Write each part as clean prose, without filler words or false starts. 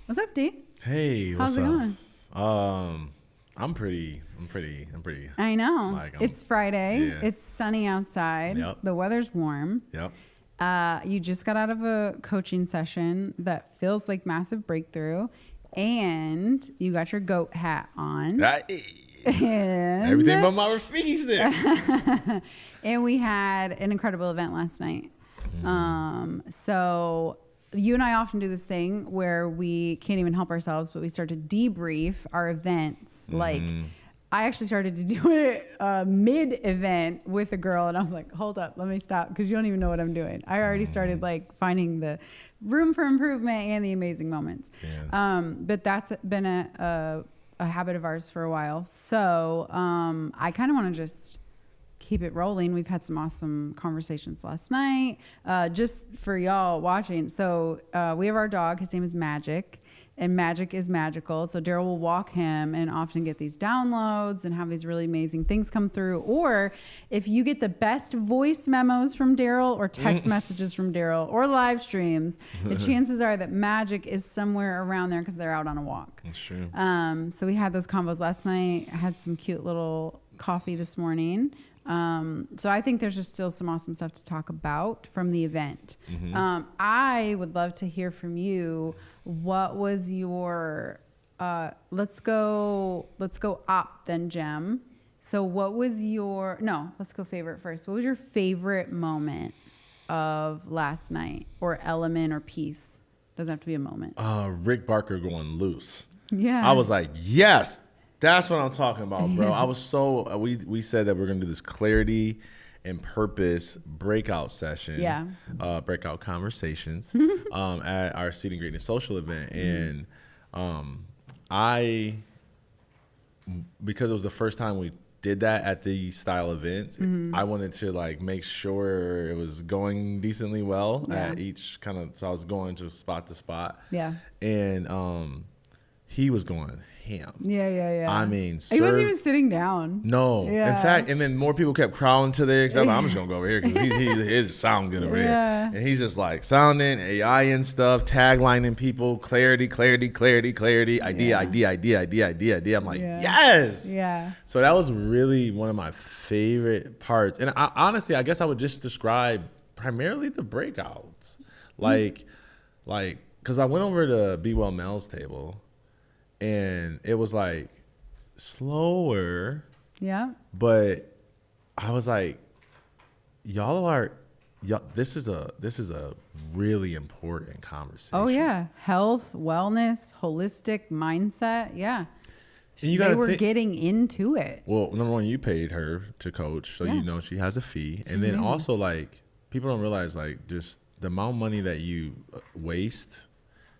What's up, D? Hey, How's what's it up? going? I'm pretty. I know. Like, It's Friday. yeah. It's sunny outside. Yep. The weather's warm. Yep. You just got out of a coaching session that feels like massive breakthrough, and you got your goat hat on. And, Everything but my Raffi's there. and we had an incredible event last night. So you and I often do this thing where we can't even help ourselves, but we start to debrief our events. Like, I actually started to do it mid-event with a girl, and I was like, hold up, let me stop, because you don't even know what I'm doing. I already started like finding the room for improvement and the amazing moments. Yeah. But that's been a habit of ours for a while. So I kind of want to just keep it rolling. We've had some awesome conversations last night, just for y'all watching. So we have our dog. His name is Magic, and Magic is magical. So Darryll will walk him and often get these downloads and have these really amazing things come through. Or if you get the best voice memos from Darryll or text messages from Darryll or live streams, the chances are that Magic is somewhere around there because they're out on a walk. That's true. So we had those combos last night. I had some cute little coffee this morning. So I think there's just still some awesome stuff to talk about from the event. I would love to hear from you. What was your, let's go op then, Jem. So what was let's go favorite first. What was your favorite moment of last night, or element or piece? Doesn't have to be a moment. Rick Barker going loose. Yeah. I was like, yes, that's what I'm talking about, bro. I was so, we said that we're going to do this clarity and purpose breakout session. Yeah. Breakout conversations at our Seeding Greatness social event. And because it was the first time we did that at the style events, I wanted to like make sure it was going decently well at each kind of, so I was going to spot. Yeah. And he was going ham. Yeah. I mean, He wasn't even sitting down. no. Yeah. In fact, and then more people kept crowding to there. Cause I'm just gonna go over here because he sound good over Yeah. here. And he's just like sounding AI and stuff, taglining people, clarity, idea. I'm like, yes. Yeah. So that was really one of my favorite parts. And honestly, I guess I would just describe primarily the breakouts, like, cause I went over to Be Well Mel's table. And it was like slower, Yeah. but I was like, y'all, this is a really important conversation. Oh yeah. Health, wellness, holistic mindset. Yeah. And you They gotta were think, getting into it. well, number one, you paid her to coach, so Yeah. you know she has a fee. She's And then amazing. also, like, people don't realize, like, just the amount of money that you waste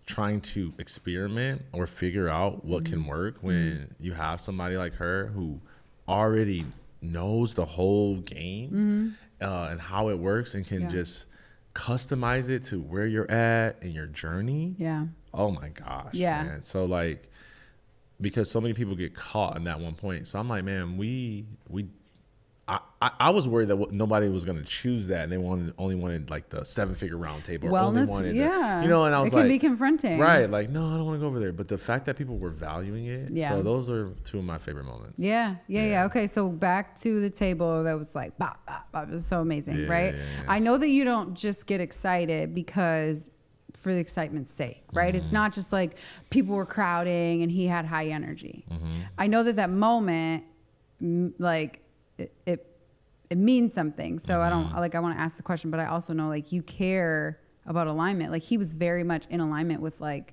trying to experiment or figure out what can work when you have somebody like her who already knows the whole game and how it works and can just customize it to where you're at in your journey. Yeah. Oh my gosh, Yeah. man. So like, because so many people get caught in that one point. So I'm like, man, I was worried that nobody was going to choose that, and they only wanted like the 7-figure round table. Or only Wellness. wanted Yeah. and I was it like, can be confronting. right, like, no, I don't want to go over there. But the fact that people were valuing it, Yeah. so those are two of my favorite moments. Yeah. Okay, so back to the table that was like, bop, bop, bop. It was so amazing, right? Yeah. I know that you don't just get excited because for the excitement's sake, right? It's not just like people were crowding and he had high energy. I know that moment, like, it means something. So I want to ask the question, but I also know like you care about alignment. Like he was very much in alignment with like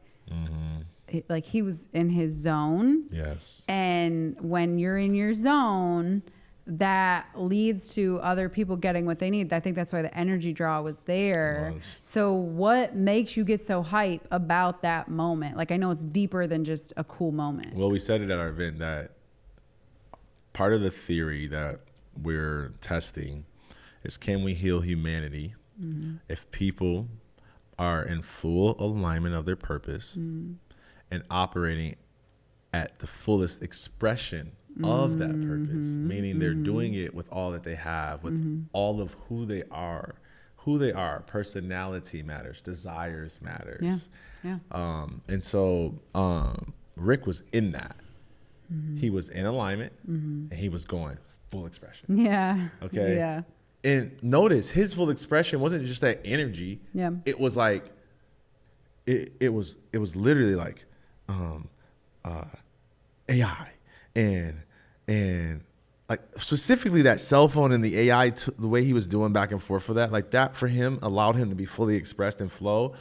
he was in his zone. Yes. And when you're in your zone, that leads to other people getting what they need. I think that's why the energy draw was there. So what makes you get so hype about that moment? Like I know it's deeper than just a cool moment. Well, we said it at our event that part of the theory that we're testing is, can we heal humanity if people are in full alignment of their purpose and operating at the fullest expression of that purpose, meaning they're doing it with all that they have, with all of who they are, who they are. Personality matters. Desires matters. Yeah. And so Rick was in that. He was in alignment, and he was going full expression. Yeah. Okay. Yeah. And notice his full expression wasn't just that energy. Yeah. It was like, it was literally like AI and like specifically that cell phone and the AI, the way he was doing back and forth for that, like that for him allowed him to be fully expressed and flow.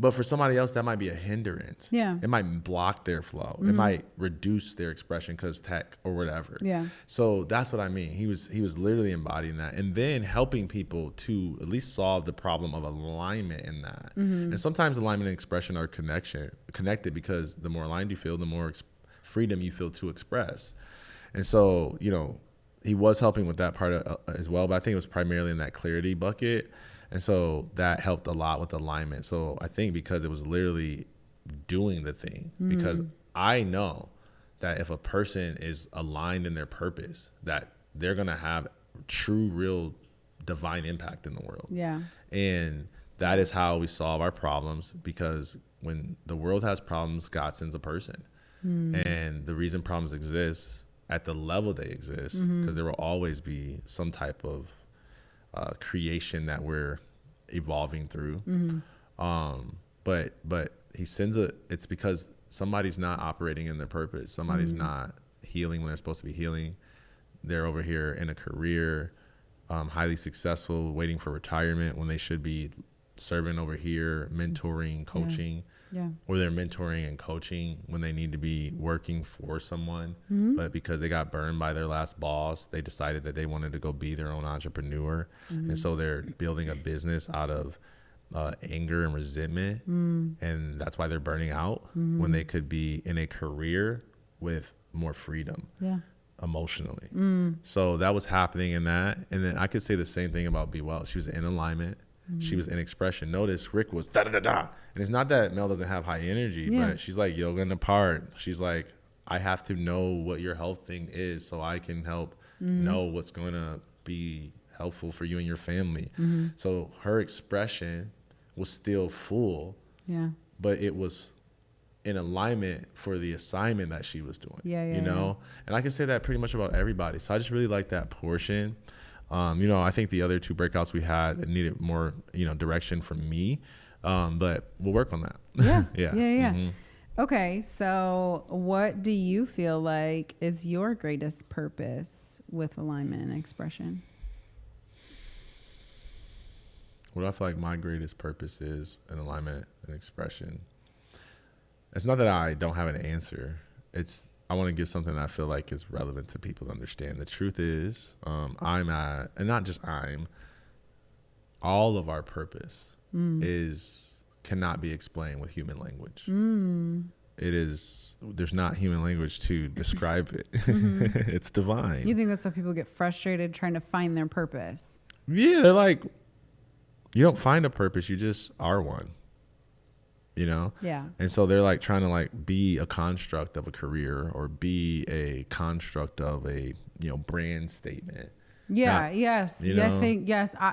But for somebody else, that might be a hindrance. Yeah. It might block their flow. It might reduce their expression because tech or whatever. Yeah. So that's what I mean. He was literally embodying that, and then helping people to at least solve the problem of alignment in that. And sometimes alignment and expression are connected because the more aligned you feel, the more freedom you feel to express. And so, you know, he was helping with that part as well, but I think it was primarily in that clarity bucket. And so that helped a lot with alignment. So I think because it was literally doing the thing, because I know that if a person is aligned in their purpose, that they're going to have true, real divine impact in the world. Yeah. And that is how we solve our problems, because when the world has problems, God sends a person. And the reason problems exist at the level they exist, because there will always be some type of creation that we're evolving through. But he sends it's because somebody's not operating in their purpose. Somebody's not healing when they're supposed to be healing. They're over here in a career, highly successful, waiting for retirement when they should be serving over here, mentoring, coaching. Yeah. Or they're mentoring and coaching when they need to be working for someone. But because they got burned by their last boss, they decided that they wanted to go be their own entrepreneur. And so they're building a business out of anger and resentment. And that's why they're burning out when they could be in a career with more freedom. Yeah. Emotionally. So that was happening in that. And then I could say the same thing about Be Well. She was in alignment. She was in expression. Notice Rick was da da da da. And it's not that Mel doesn't have high energy, but she's like yoga in the part. She's like, I have to know what your health thing is so I can help know what's going to be helpful for you and your family. So her expression was still full, but it was in alignment for the assignment that she was doing. You know? And I can say that pretty much about everybody. So I just really like that portion. You know, I think the other two breakouts we had needed more, you know, direction from me. But we'll work on that. Yeah. Okay. So what do you feel like is your greatest purpose with alignment and expression? What I feel like my greatest purpose is in alignment and expression. It's not that I don't have an answer. I want to give something that I feel like is relevant to people to understand. The truth is, and not just all of our purpose cannot be explained with human language. There's not human language to describe it. It's divine. You think that's why people get frustrated trying to find their purpose? Yeah, they're like, you don't find a purpose, you just are one. You know? Yeah. And so they're like trying to like be a construct of a career or be a construct of a, you know, brand statement. Yeah.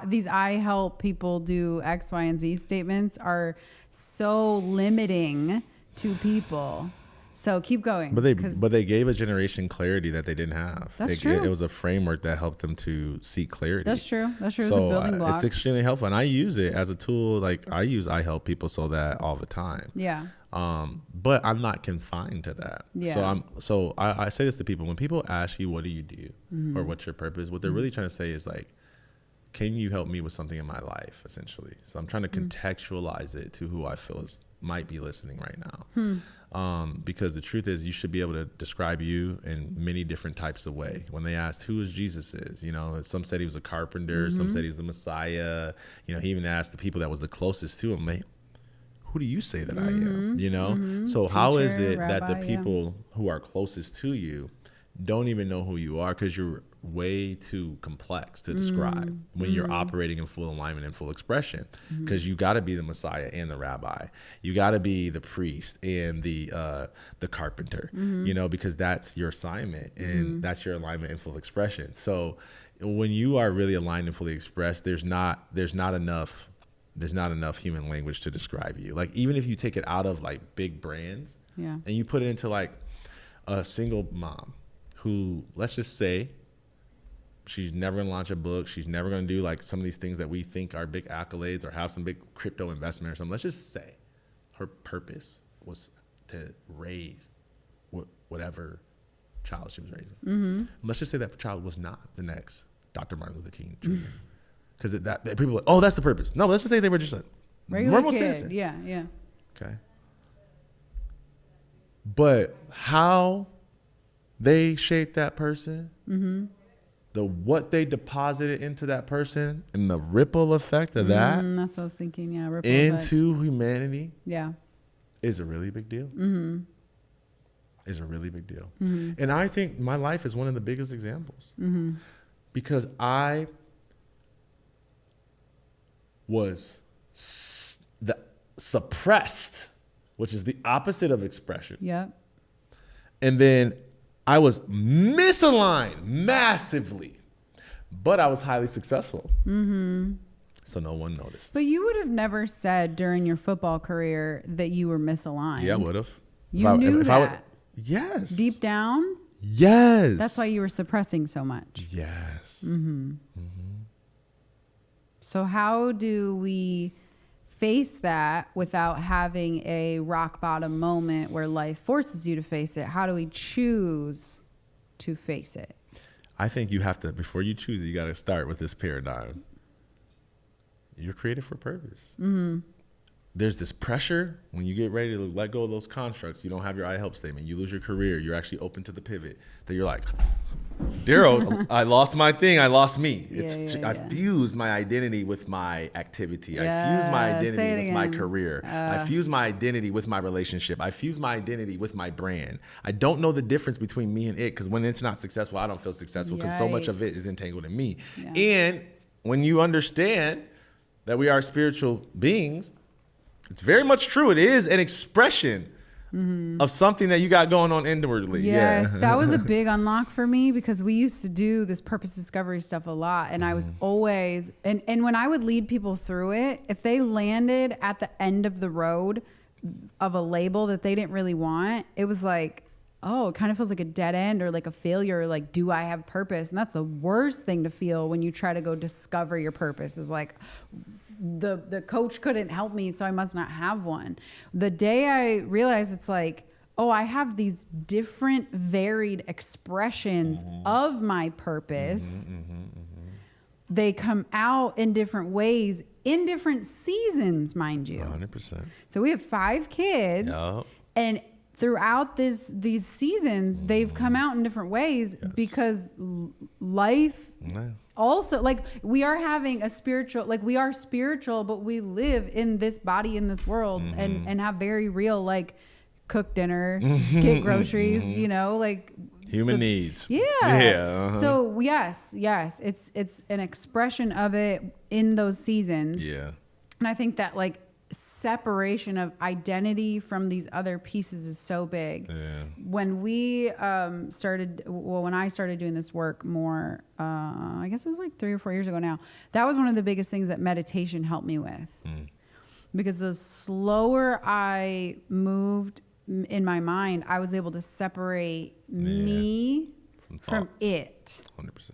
These I help people do X, Y, and Z statements are so limiting to people. So keep going. But they gave a generation clarity that they didn't have. That's true. It was a framework that helped them to seek clarity. That's true. So it's a building block. It's extremely helpful, and I use it as a tool. Like I help people so that all the time. Yeah. But I'm not confined to that. Yeah. So I say this to people when people ask you, what do you do, or what's your purpose? What they're really trying to say is like, can you help me with something in my life, essentially? So I'm trying to contextualize it to who I feel might be listening right now. Because the truth is you should be able to describe you in many different types of way. When they asked who is Jesus is, you know, some said he was a carpenter, some said he was the Messiah. You know, he even asked the people that was the closest to him, who do you say that I am? You know? So Teacher, how is it rabbi, that the people who are closest to you don't even know who you are because you're way too complex to describe when you're operating in full alignment and full expression, because you got to be the Messiah and the rabbi, you got to be the priest and the carpenter, you know, because that's your assignment and that's your alignment in full expression. So when you are really aligned and fully expressed, there's not enough human language to describe you. Like, even if you take it out of like big brands, yeah, and you put it into like a single mom who, let's just say, she's never gonna launch a book, she's never gonna do like some of these things that we think are big accolades or have some big crypto investment or something. Let's just say her purpose was to raise whatever child she was raising. Mm-hmm. Let's just say that child was not the next Dr. Martin Luther King Jr. Because that people are like, oh, that's the purpose. No, let's just say they were just a regular normal kid. citizen. Yeah. Okay. But how they shaped that person, Mm-hmm. what they deposited into that person, and the ripple effect of that That's what I was thinking. Yeah, ripple into effect. humanity, Yeah, is a really big deal. mm-hmm. Is a really big deal. Mm-hmm. And I think my life is one of the biggest examples, Mm-hmm. because I was suppressed, which is the opposite of expression. Yep. And then I was misaligned massively, but I was highly successful. Mm-hmm. So no one noticed. But you would have never said during your football career that you were misaligned. Yeah, I would have. You knew that. Yes. Deep down. Yes. That's why you were suppressing so much. Yes. Mm-hmm. Mm-hmm. So how do we face that without having a rock bottom moment where life forces you to face it? How do we choose to face it? I think you have to, before you choose it, you got to start with this paradigm. You're created for purpose. Mm-hmm. There's this pressure when you get ready to let go of those constructs. You don't have your I help statement. You lose your career. You're actually open to the pivot. That you're like, Darryll, I lost my thing. I lost me. I fused my identity with my activity. I fused my identity with my career. I fused my identity with my relationship. I fused my identity with my brand. I don't know the difference between me and it, because when it's not successful, I don't feel successful, because so much of it is entangled in me. Yeah. And when you understand that we are spiritual beings, it's very much true. It is an expression of something that you got going on inwardly. Yes, yeah. That was a big unlock for me, because we used to do this purpose discovery stuff a lot. And I was always, and when I would lead people through it, if they landed at the end of the road of a label that they didn't really want, it was like, oh, it kind of feels like a dead end or like a failure. Like, do I have purpose? And that's the worst thing to feel when you try to go discover your purpose, is like, the coach couldn't help me, so I must not have one. The day I realized it's like, oh, I have these different varied expressions of my purpose. They come out in different ways, in different seasons, mind you. 100%. So we have 5 kids, and throughout these seasons, they've come out in different ways, because life also, like, we are having a spiritual, like, we are spiritual, but we live in this body, in this world, and have very real, like, cook dinner, get groceries, you know, like human needs. Yeah. So yes, it's an expression of it in those seasons. Yeah. And I think that, like, separation of identity from these other pieces is so big. Yeah. When we when I started doing this work more, I guess it was like 3 or 4 years ago now, that was one of the biggest things that meditation helped me with. Because the slower I moved in my mind, I was able to separate me from it. 100%.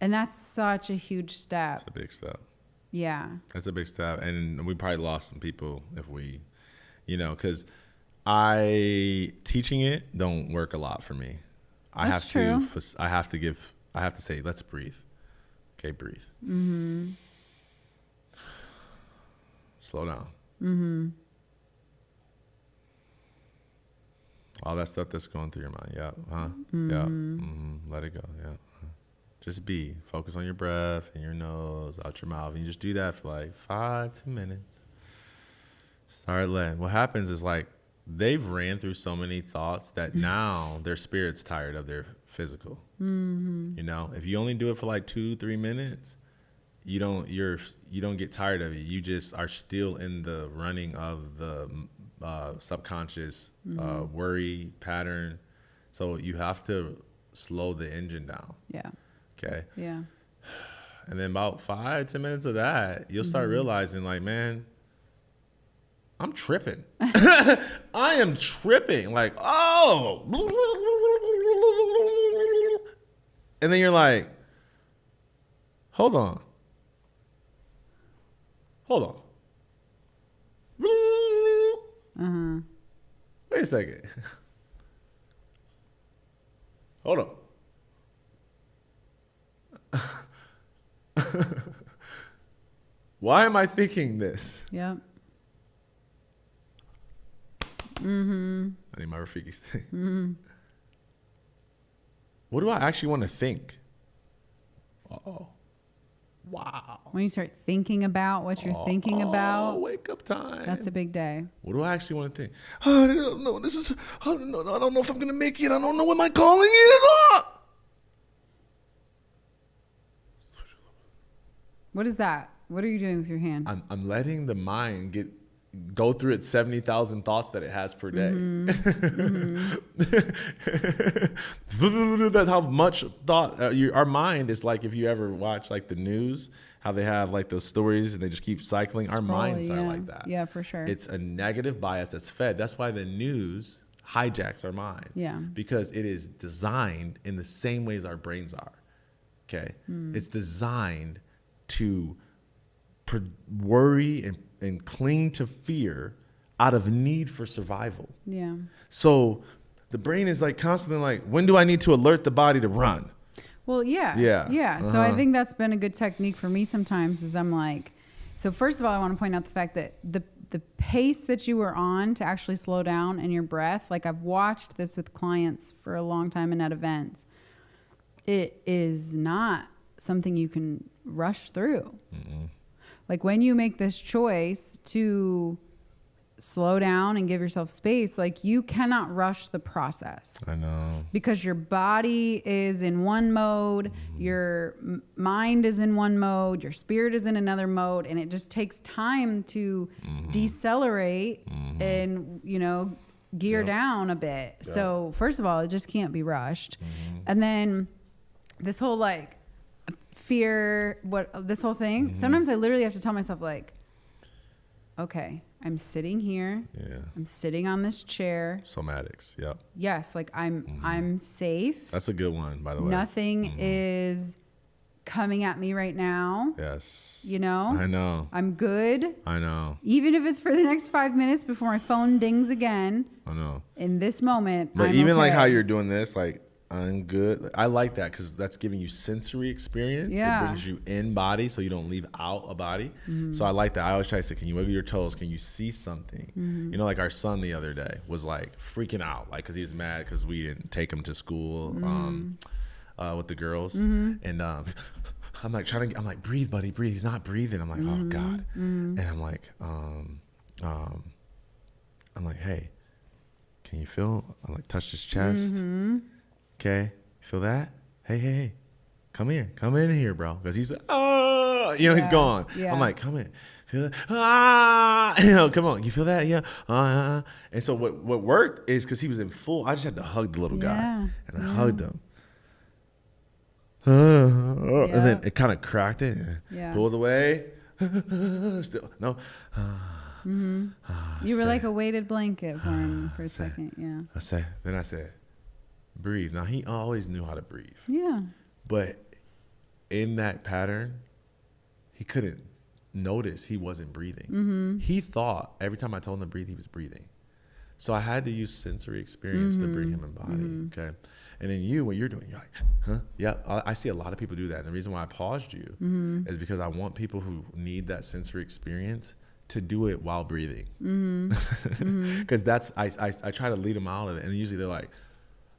And that's such a huge step. It's a big step. Yeah. That's a big step. And we probably lost some people if we, because teaching it don't work a lot for me. I have to say, let's breathe. Okay, breathe. Slow down. All that stuff that's going through your mind. Yeah. Let it go. Yeah. Just focus on your breath in your nose, out your mouth. And you just do that for like 5 to 10 minutes. Start letting. What happens is, like, they've ran through so many thoughts that now their spirit's tired of their physical. If you only do it for like 2-3 minutes, you don't get tired of it. You just are still in the running of the subconscious worry pattern. So you have to slow the engine down. Yeah. Okay. Yeah. And then about 5-10 minutes of that, you'll start realizing like, man, I'm tripping. I am tripping. Like, oh. And then you're like, hold on. Wait a second. Hold on. Why am I thinking this? Yep. I need my Rafiki's thing. What do I actually want to think? Uh-oh. Wow. When you start thinking about what you're thinking about, wake up time. that's a big day. What do I actually want to think? Oh, I don't know. I don't know if I'm going to make it. I don't know what my calling is. What is that? What are you doing with your hand? I'm letting the mind go through its 70,000 thoughts that it has per day. That's how much thought our mind is like. If you ever watch like the news, how they have like those stories and they just keep cycling. Our minds are like that. Yeah, for sure. It's a negative bias that's fed. That's why the news hijacks our mind. Yeah. Because it is designed in the same ways our brains are. Okay. It's designed to worry and cling to fear out of need for survival. Yeah. So the brain is like constantly like, when do I need to alert the body to run? Well, yeah. Yeah. Yeah. So I think that's been a good technique for me sometimes is I'm like, so first of all, I want to point out the fact that the pace that you were on to actually slow down and your breath, like I've watched this with clients for a long time and at events. It is not something you can rush through. Like when you make this choice to slow down and give yourself space, like you cannot rush the process. I know. Because your body is in one mode, your mind is in one mode, your spirit is in another mode, and it just takes time to decelerate and, gear down a bit. Yep. So first of all, it just can't be rushed. And then this whole like fear, this whole thing, sometimes I literally have to tell myself like, okay, I'm sitting here. Yeah. I'm sitting on this chair. Somatics. Yep. Yes. Like I'm safe. That's a good one, by the way. Nothing is coming at me right now. Yes. I know. I'm good. I know. Even if it's for the next 5 minutes before my phone dings again. I know. In this moment, but I'm even okay. like how you're doing this, like, I'm good. I like that because that's giving you sensory experience. Yeah. It brings you in body so you don't leave out a body. So I like that. I always try to say, can you wiggle your toes? Can you see something? Like our son the other day was like freaking out, like because he was mad because we didn't take him to school with the girls. And I'm like, breathe, buddy, breathe. He's not breathing. I'm like, oh God. And I'm like, hey, can you feel? I'm like, touch his chest. Okay, feel that? Hey, come in here, bro. Because he's like, he's gone. Yeah. I'm like, come in, feel that? Come on, you feel that? Yeah. And so what worked is because he was in full. I just had to hug the little guy, and I hugged him. And then it kind of cracked it. Pulled away. Still no. You were like a weighted blanket for him for a second. Yeah. I said, breathe. Now he always knew how to breathe. Yeah. But in that pattern, he couldn't notice he wasn't breathing. He thought every time I told him to breathe, he was breathing. So I had to use sensory experience to bring him in body. Okay. And then when you're doing, you're like, huh? Yeah. I see a lot of people do that. And the reason why I paused you is because I want people who need that sensory experience to do it while breathing. Because I try to lead them out of it. And usually they're like,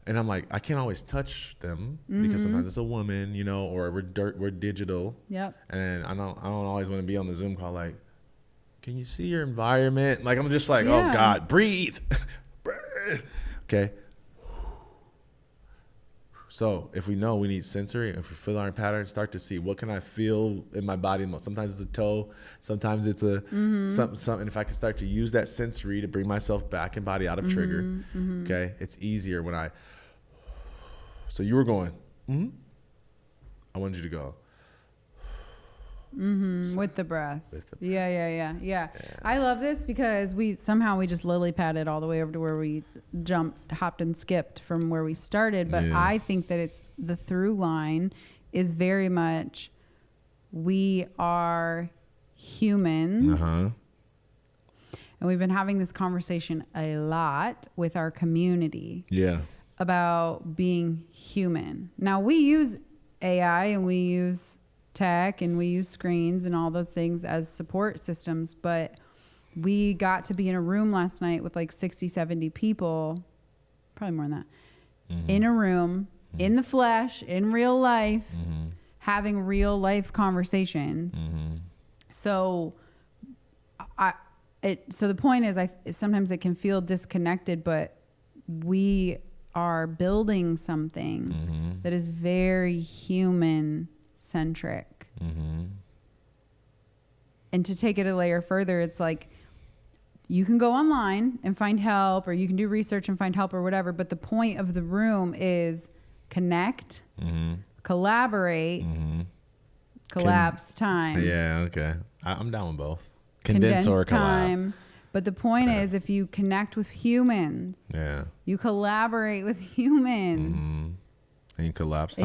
and I'm like, I can't always touch them because sometimes it's a woman, or we're digital. Yep. And I don't always want to be on the Zoom call like, can you see your environment? Like I'm just like, oh God, breathe. Okay. So if we know we need sensory, if we feel our pattern, start to see what can I feel in my body. Sometimes it's a toe, sometimes it's a something. And if I can start to use that sensory to bring myself back in body out of trigger, okay, it's easier when I. So you were going. I wanted you to go. Mm-hmm. With the breath. Yeah. I love this because we just lily padded all the way over to where we hopped and skipped from where we started. But I think that it's the through line is very much we are humans. And we've been having this conversation a lot with our community. Yeah. About being human. Now we use AI and we use tech and we use screens and all those things as support systems, but we got to be in a room last night with like 60, 70 people, probably more than that, in a room, in the flesh, in real life, having real life conversations. So so the point is sometimes it can feel disconnected, but we are building something that is very human centric. And to take it a layer further, it's like you can go online and find help, or you can do research and find help or whatever. But the point of the room is connect, collaborate, collapse time. Yeah. Okay. I'm down with both. Condense or collab. Time. But the point is, if you connect with humans, you collaborate with humans, and you collapse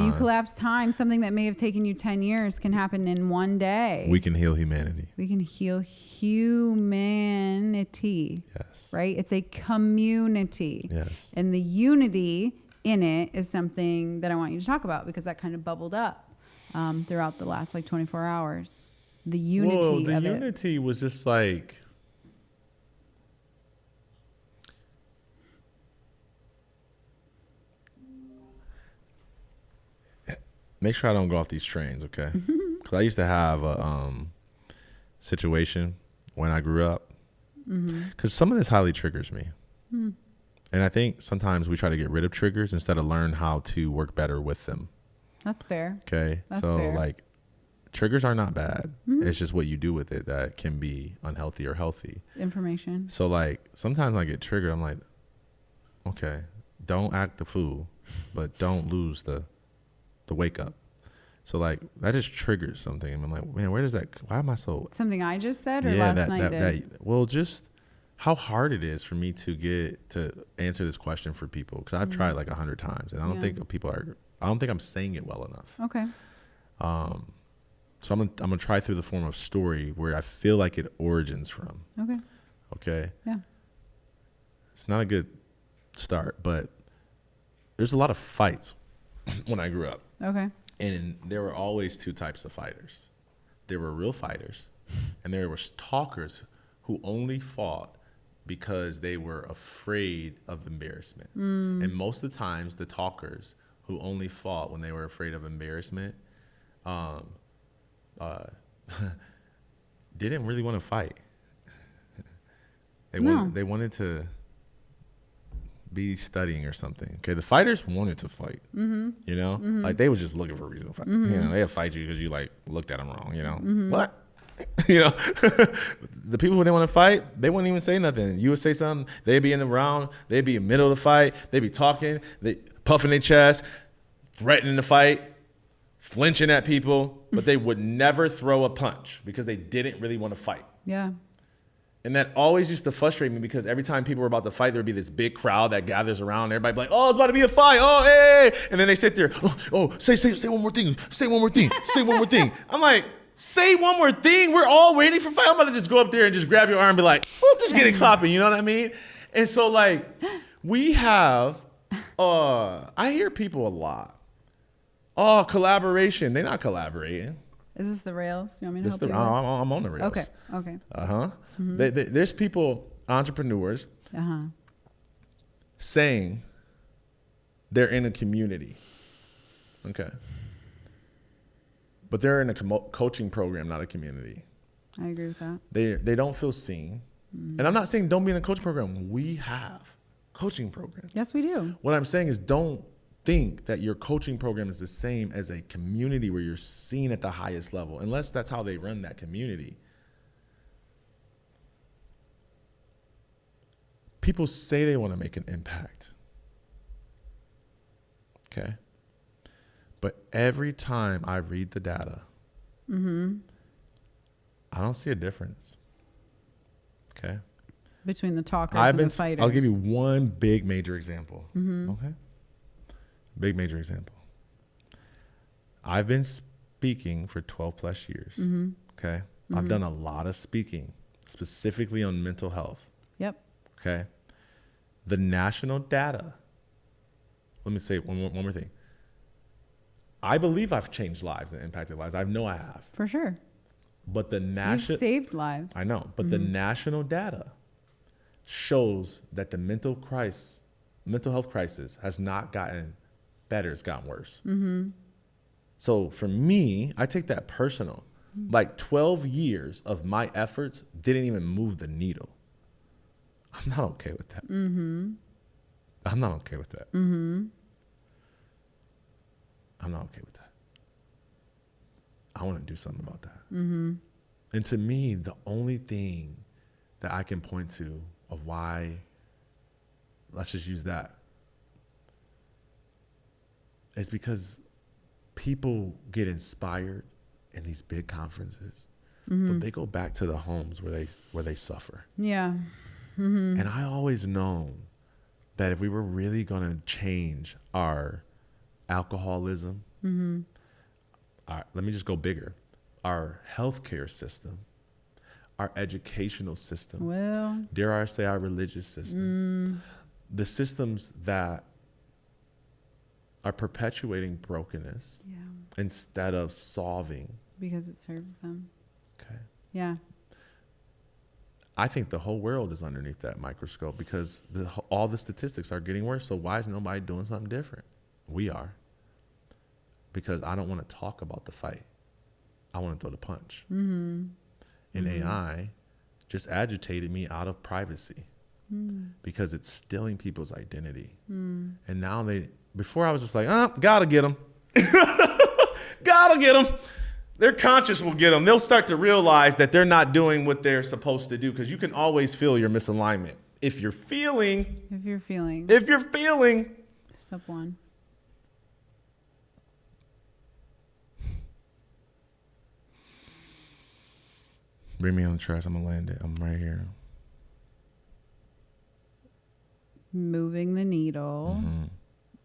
time. Something that may have taken you 10 years can happen in one day. We can heal humanity. We can heal humanity. Yes. Right? It's a community. Yes. And the unity in it is something that I want you to talk about, because that kind of bubbled up throughout the last 24 hours. The unity of it. The unity was just like... Make sure I don't go off these trains, okay? Because I used to have a situation when I grew up. Because some of this highly triggers me. And I think sometimes we try to get rid of triggers instead of learn how to work better with them. That's fair. Okay? That's fair. Triggers are not bad. It's just what you do with it that can be unhealthy or healthy. Information. So, sometimes I get triggered. I'm like, okay, don't act the fool, but don't lose the wake up. So that just triggers something. And I'm like, man, why am I so... Something I just said or last night did? Just how hard it is for me to get to answer this question for people. Because I've tried 100 times and I don't think I don't think I'm saying it well enough. Okay. So I'm gonna try through the form of story where I feel like it origins from. Okay. Yeah. It's not a good start, but there's a lot of fights when I grew up. Okay. And there were always two types of fighters. There were real fighters, and there were talkers who only fought because they were afraid of embarrassment. And most of the times, the talkers who only fought when they were afraid of embarrassment didn't really want to fight. They wanted to be studying or something. Okay, the fighters wanted to fight. You know, they were just looking for a reason to fight. You know, they'd fight you because you looked at them wrong. You know, what? You know, the people who didn't want to fight, they wouldn't even say nothing. You would say something, they'd be in the round, they'd be in the middle of the fight, they'd be talking, they puffing their chest, threatening to fight, flinching at people, but they would never throw a punch because they didn't really want to fight. Yeah. And that always used to frustrate me because every time people were about to fight, there'd be this big crowd that gathers around. Everybody be like, oh, it's about to be a fight. Oh, hey. And then they sit there. Say one more thing. Say one more thing. Say one more thing. I'm like, say one more thing. We're all waiting for fight. I'm about to just go up there and just grab your arm and be like, whoop, just get it clapping. You know what I mean? And so we have, I hear people a lot. Oh, collaboration. They're not collaborating. Is this the rails? You want me to help you? I'm on the rails. Okay. There's people, entrepreneurs, saying they're in a community. Okay. But they're in a coaching program, not a community. I agree with that. They don't feel seen. And I'm not saying don't be in a coaching program. We have coaching programs. Yes, we do. What I'm saying is don't think that your coaching program is the same as a community where you're seen at the highest level, unless that's how they run that community. People say they want to make an impact. Okay. But every time I read the data, I don't see a difference. Okay. Between the talkers and the fighters. I'll give you one big major example. Okay. Big major example. I've been speaking for 12 plus years. Okay. I've done a lot of speaking, specifically on mental health. Yep. Okay. The national data. Let me say one more thing. I believe I've changed lives and impacted lives. I know I have. For sure. But the You've saved lives. I know. But the national data shows that the mental health crisis has not gotten better. It's gotten worse. So for me, I take that personal. Like 12 years of my efforts didn't even move the needle. I'm not okay with that. I'm not okay with that. I'm not okay with that. I want to do something about that. And to me, the only thing that I can point to of why, let's just use that, is because people get inspired in these big conferences, but they go back to the homes where they suffer. Yeah. And I always known that if we were really going to change our alcoholism, let me just go bigger, our healthcare system, our educational system, Well, dare I say our religious system, the systems that are perpetuating brokenness instead of solving. because it serves them. Okay. Yeah. I think the whole world is underneath that microscope because all the statistics are getting worse. So why is nobody doing something different? We are. Because I don't want to talk about the fight. I want to throw the punch. And AI just agitated me out of privacy because it's stealing people's identity. And now before I was just like, gotta get them. Gotta get them. Their conscience will get them. They'll start to realize that they're not doing what they're supposed to do because you can always feel your misalignment. If you're feeling. Step one. Bring me on the tracks. I'm going to land it. I'm right here. Moving the needle.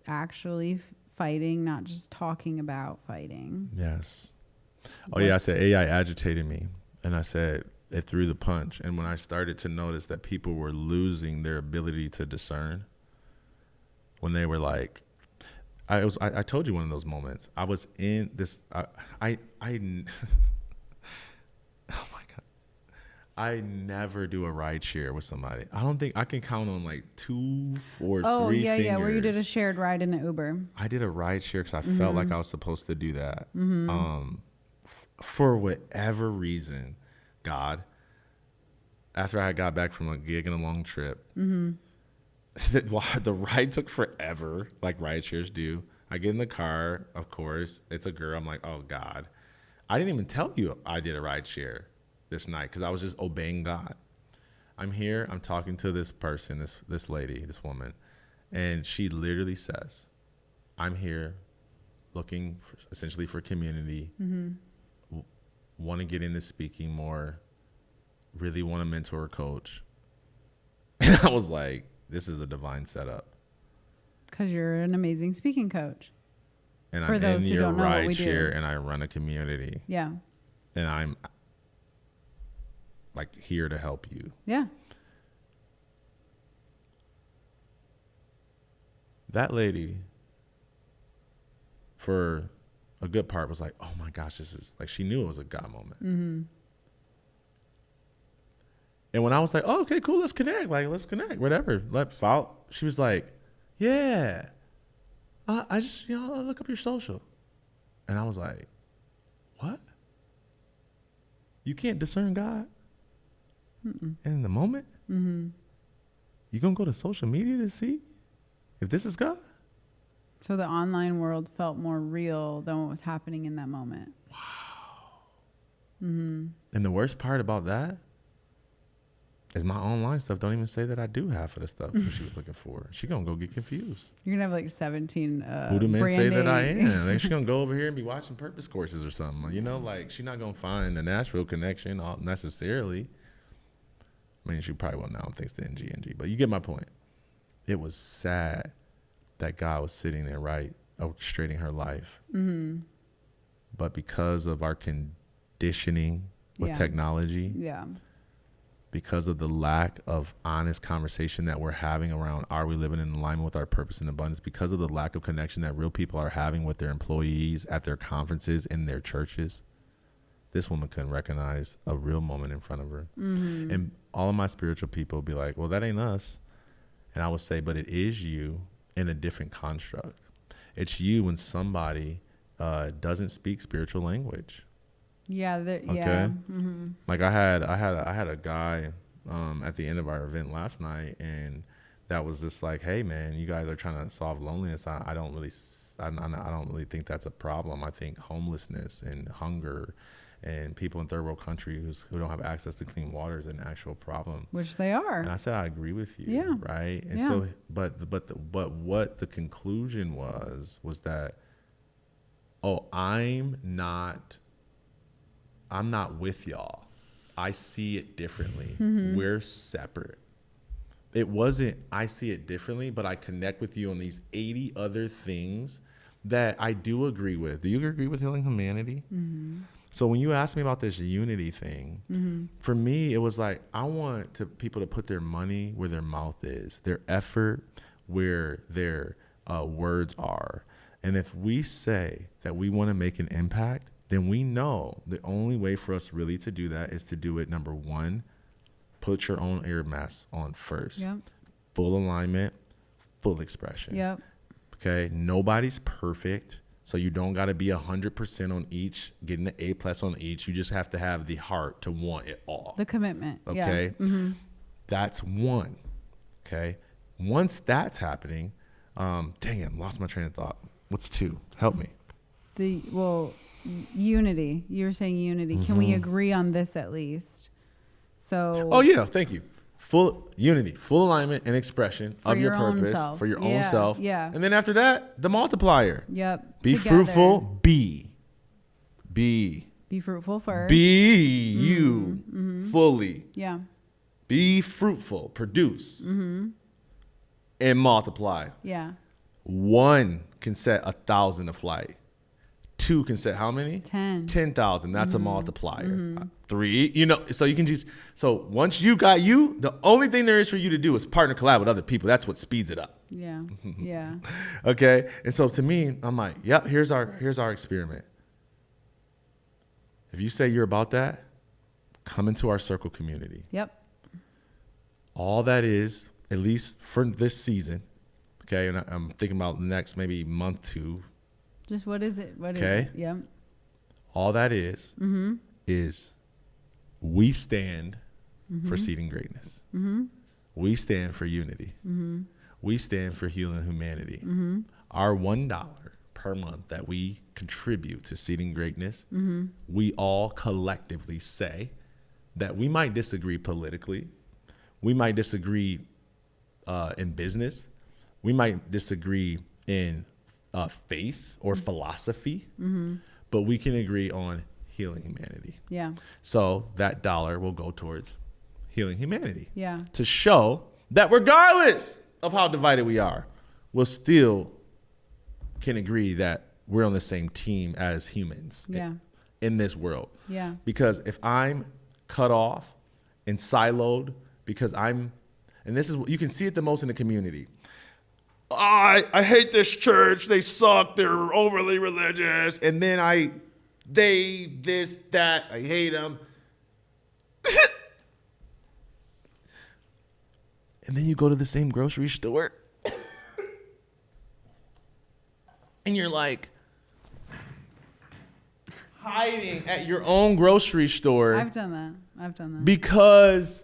Actually fighting, not just talking about fighting. Yes. Oh, yeah. I said AI agitated me. And I said it threw the punch. And when I started to notice that people were losing their ability to discern, when they were like, I told you one of those moments. I was in this, oh my God. I never do a ride share with somebody. I don't think I can count on like 2 or 3 fingers. Yeah, where you did a shared ride in an Uber. I did a ride share because I felt like I was supposed to do that. For whatever reason, God, after I got back from a gig and a long trip, the ride took forever, like ride shares do. I get in the car, of course. It's a girl. I'm like, oh, God. I didn't even tell you I did a ride share this night because I was just obeying God. I'm here. I'm talking to this person, this lady, this woman, and she literally says, I'm here looking essentially for community, want to get into speaking more, really want to mentor or coach. And I was like, this is a divine setup. Because you're an amazing speaking coach. And for I'm those in who your don't know what ride we share do. and I run a community. Yeah. And I'm like here to help you. Yeah. That lady, for a good part, was like, oh my gosh, this is like, she knew it was a God moment. And when I was like, oh, okay, cool, let's connect, whatever. She was like, yeah, I just, I'll look up your social. And I was like, what? You can't discern God in the moment? You gonna go to social media to see if this is God? So the online world felt more real than what was happening in that moment. Wow. And the worst part about that is my online stuff don't even say that I do half of the stuff that she was looking for. She gonna go get confused. You're gonna have like 17 who do men say that I branding. am? Like, she gonna go over here and be watching purpose courses or something. You know, like, she's not gonna find the Nashville connection necessarily. I mean, she probably will now thanks to NG. But you get my point. It was sad that God was sitting there, right, orchestrating her life. Mm-hmm. But because of our conditioning with technology, because of the lack of honest conversation that we're having around, are we living in alignment with our purpose and abundance, because of the lack of connection that real people are having with their employees at their conferences, in their churches, this woman couldn't recognize a real moment in front of her. Mm-hmm. And all of my spiritual people would be like, well, that ain't us. And I would say, but it is you in a different construct. It's you when somebody doesn't speak spiritual language. Yeah. Okay. Mm-hmm. Like I had a guy at the end of our event last night, and that was just like, hey man, you guys are trying to solve loneliness. I don't really think that's a problem. I think homelessness and hunger and people in third world countries who don't have access to clean water is an actual problem. Which they are. And I said, I agree with you. Yeah. Right. And so, but what the conclusion was that, oh, I'm not with y'all. I see it differently. Mm-hmm. We're separate. It wasn't, I see it differently, but I connect with you on these 80 other things that I do agree with. Do you agree with healing humanity? Mm-hmm. So when you asked me about this unity thing, mm-hmm. for me, it was like, I want people to put their money where their mouth is, their effort where their words are. And if we say that we want to make an impact, then we know the only way for us really to do that is to do it, number one, put your own air mask on first. Yep. Full alignment, full expression. Yep. Okay. Nobody's perfect. So you don't got to be 100% on each, getting an A+ on each. You just have to have the heart to want it all. The commitment. Okay. Yeah. Mm-hmm. That's one. Okay. Once that's happening, dang it, lost my train of thought. What's two? Help me. Unity. You were saying unity. Mm-hmm. Can we agree on this at least? So. Oh yeah. Thank you. Full unity, full alignment and expression of your purpose for your own self. Yeah. And then after that, the multiplier. Yep. Be fruitful. Be fruitful first. Be you fully. Yeah. Be fruitful. Produce. Mm-hmm. And multiply. Yeah. 1 can set 1,000 aflight. 2 can set how many? 10,000. That's a multiplier. Mm-hmm. 3, so you can just, so once you got you, the only thing there is for you to do is partner collab with other people. That's what speeds it up. Yeah. Yeah. Okay. And so to me, I'm like, yep, here's our experiment. If you say you're about that, come into our circle community. Yep. All that is, at least for this season, okay, and I'm thinking about the next maybe month, 2. Just what is it? What is it? Yep. All that is we stand for seeding greatness. Mm-hmm. We stand for unity. Mm-hmm. We stand for healing humanity. Mm-hmm. Our $1 per month that we contribute to seeding greatness, we all collectively say that we might disagree politically. We might disagree in business. We might disagree in faith or philosophy, but we can agree on healing humanity. Yeah. So that $1 will go towards healing humanity. Yeah. To show that regardless of how divided we are, we'll still can agree that we're on the same team as humans in this world. Yeah. Because if I'm cut off and siloed because and this is, you can see it the most in the community. I hate this church. They suck. They're overly religious. And then I hate them. And then you go to the same grocery store. And you're like hiding at your own grocery store. I've done that. Because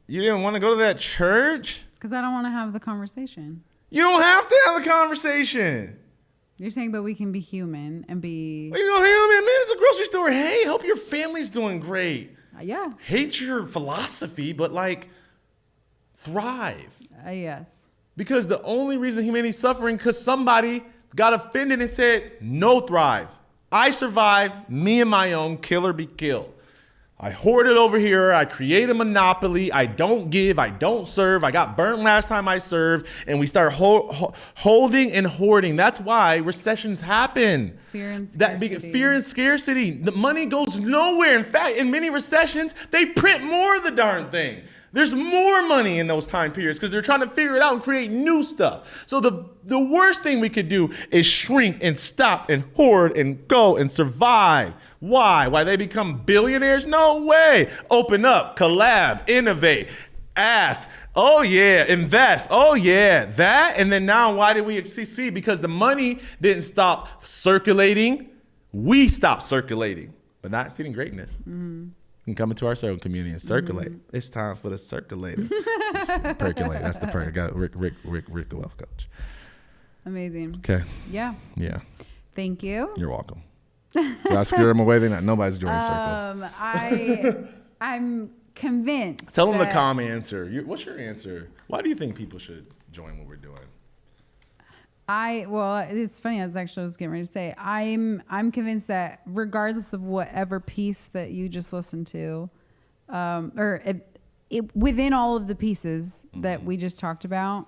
you didn't want to go to that church? Because I don't want to have the conversation. You don't have to have a conversation. You're saying, but we can be human and be... Well, human, man, it's a grocery store. Hey, hope your family's doing great. Yeah. Hate your philosophy, but like thrive. Yes. Because the only reason humanity's suffering because somebody got offended and said, no, thrive. I survive, me and my own, kill or be killed. I hoard it over here. I create a monopoly. I don't give. I don't serve. I got burnt last time I served. And we start holding and hoarding. That's why recessions happen. Fear and scarcity. Fear and scarcity. The money goes nowhere. In fact, in many recessions, they print more of the darn thing. There's more money in those time periods because they're trying to figure it out and create new stuff. So the worst thing we could do is shrink and stop and hoard and go and survive. Why? Why they become billionaires? No way. Open up, collab, innovate, ask. Oh yeah, invest. Oh yeah, that. And then now why did we succeed? Because the money didn't stop circulating. We stopped circulating, but not exceeding greatness. Mm-hmm. You can come into our circle community and circulate. Mm-hmm. It's time for the circulator. Percolate. That's the perk. I got Rick, the wealth coach. Amazing. Okay. Yeah. Yeah. Thank you. You're welcome. Did I scare them away? Nobody's joining circle. I'm convinced. Tell them the calm answer. What's your answer? Why do you think people should join what we're doing? Well, it's funny. I was getting ready to say, I'm convinced that regardless of whatever piece that you just listened to, within all of the pieces that we just talked about,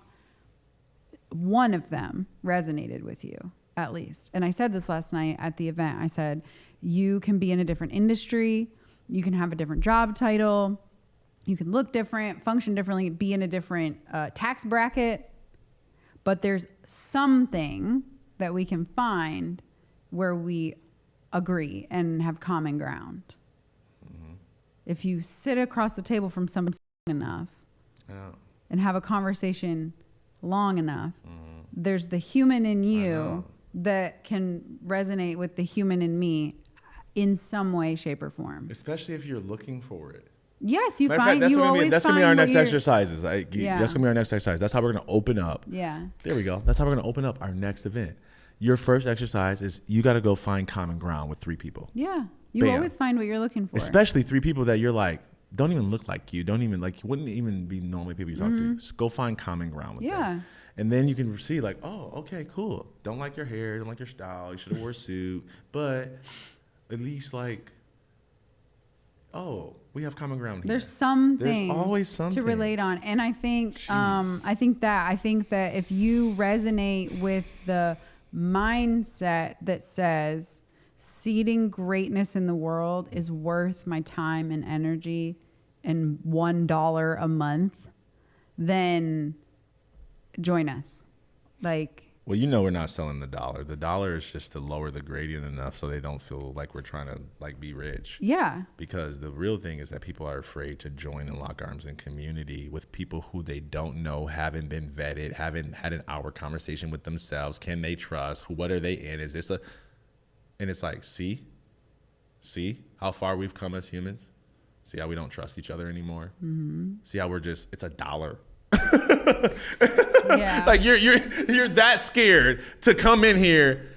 one of them resonated with you at least. And I said this last night at the event. I said, you can be in a different industry. You can have a different job title. You can look different, function differently, be in a different tax bracket. But there's something that we can find where we agree and have common ground. Mm-hmm. If you sit across the table from someone enough and have a conversation long enough, there's the human in you that can resonate with the human in me in some way, shape, or form. Especially if you're looking for it. Yes, you find you always. That's gonna be our next exercises. That's gonna be our next exercise. That's how we're gonna open up. Yeah. There we go. That's how we're gonna open up our next event. Your first exercise is you got to go find common ground with 3 people. Yeah, you always find what you're looking for. Especially 3 people that you're like don't even look like you. Don't even wouldn't even be normally people you talk to. Just go find common ground with them. And then you can see like, oh, okay, cool. Don't like your hair. Don't like your style. You should have wore a suit. But at least like, oh, we have common ground here. There's something. There's always something to relate on. And I think I think that if you resonate with the mindset that says seeding greatness in the world is worth my time and energy and $1 a month, then join us. Well, you know we're not selling the dollar. The dollar is just to lower the gradient enough so they don't feel like we're trying to be rich. Yeah. Because the real thing is that people are afraid to join and lock arms in community with people who they don't know, haven't been vetted, haven't had an hour conversation with themselves. Can they trust? What are they in? Is this and it's like, see how far we've come as humans? See how we don't trust each other anymore? Mm-hmm. See how it's a dollar. Yeah. Like you're that scared to come in here.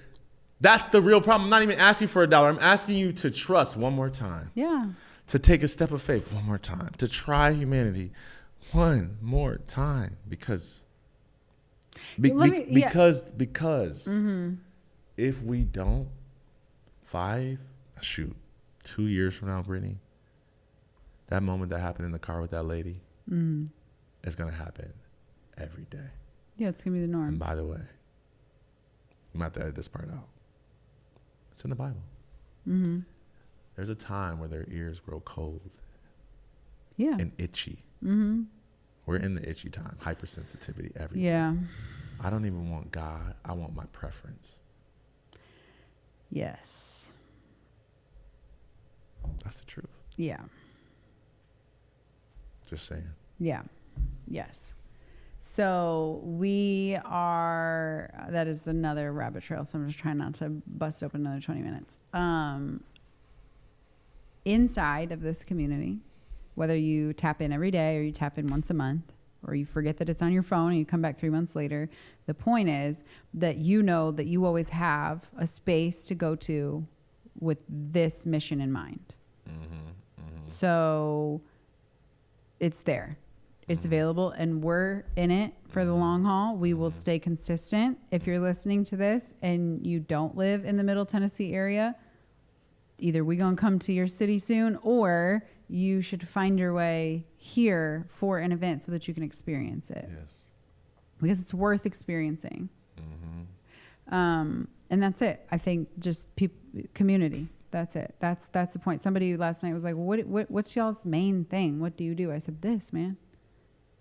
That's the real problem. I'm not even asking for $1. I'm asking you to trust one more time. Yeah. To take a step of faith one more time. To try humanity one more time. Because mm-hmm. If we don't, 2 years from now, Brittany, that moment that happened in the car with that lady, it's going to happen every day. Yeah, it's going to be the norm. And by the way, you might have to edit this part out. It's in the Bible. Mm-hmm. There's a time where their ears grow cold. Yeah. And itchy. Mm-hmm. We're in the itchy time. Hypersensitivity everywhere. Yeah. I don't even want God. I want my preference. Yes. That's the truth. Yeah. Just saying. Yeah. Yes. So that is another rabbit trail. So I'm just trying not to bust open another 20 minutes. Inside of this community, whether you tap in every day or you tap in once a month, or you forget that it's on your phone and you come back 3 months later, the point is that you know that you always have a space to go to with this mission in mind. Mm-hmm, mm-hmm. So it's there. It's available, and we're in it for the long haul. We will stay consistent. If you're listening to this and you don't live in the Middle Tennessee area, either we're going to come to your city soon, or you should find your way here for an event so that you can experience it. Yes. Because it's worth experiencing. And that's it. I think just community. That's it. That's the point. Somebody last night was like, what's y'all's main thing? What do you do? I said, this, man.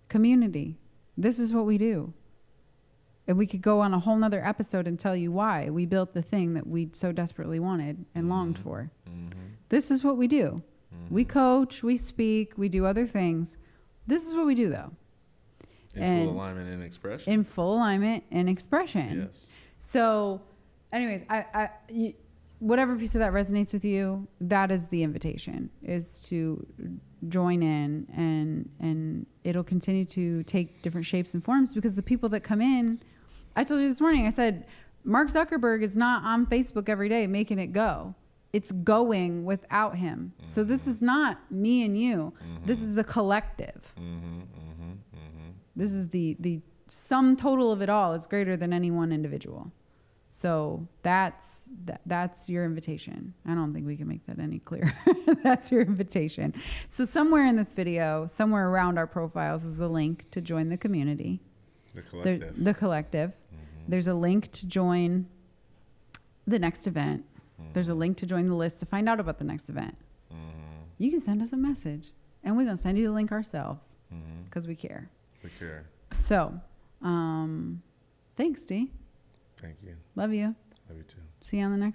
Community. This is what we do. And we could go on a whole nother episode and tell you why we built the thing that we so desperately wanted and longed for. This is what we do. We coach, we speak, we do other things. This is what we do, though. In full alignment and expression. In full alignment and expression. Yes. So, anyways, whatever piece of that resonates with you, that is the invitation, is to join in, and it'll continue to take different shapes and forms, because the people that come in, I told you this morning, I said, Mark Zuckerberg is not on Facebook every day making it go. It's going without him. So this is not me and you. This is the collective. This is the sum total of it all is greater than any one individual. So that's your invitation. I don't think we can make that any clearer. That's your invitation. So somewhere in this video, somewhere around our profiles, is a link to join the community. The collective. The collective. There's a link to join the next event. There's a link to join the list to find out about the next event. You can send us a message, and we're going to send you the link ourselves, because we care. We care. So, thanks, D. Thank you. Love you. Love you too. See you on the next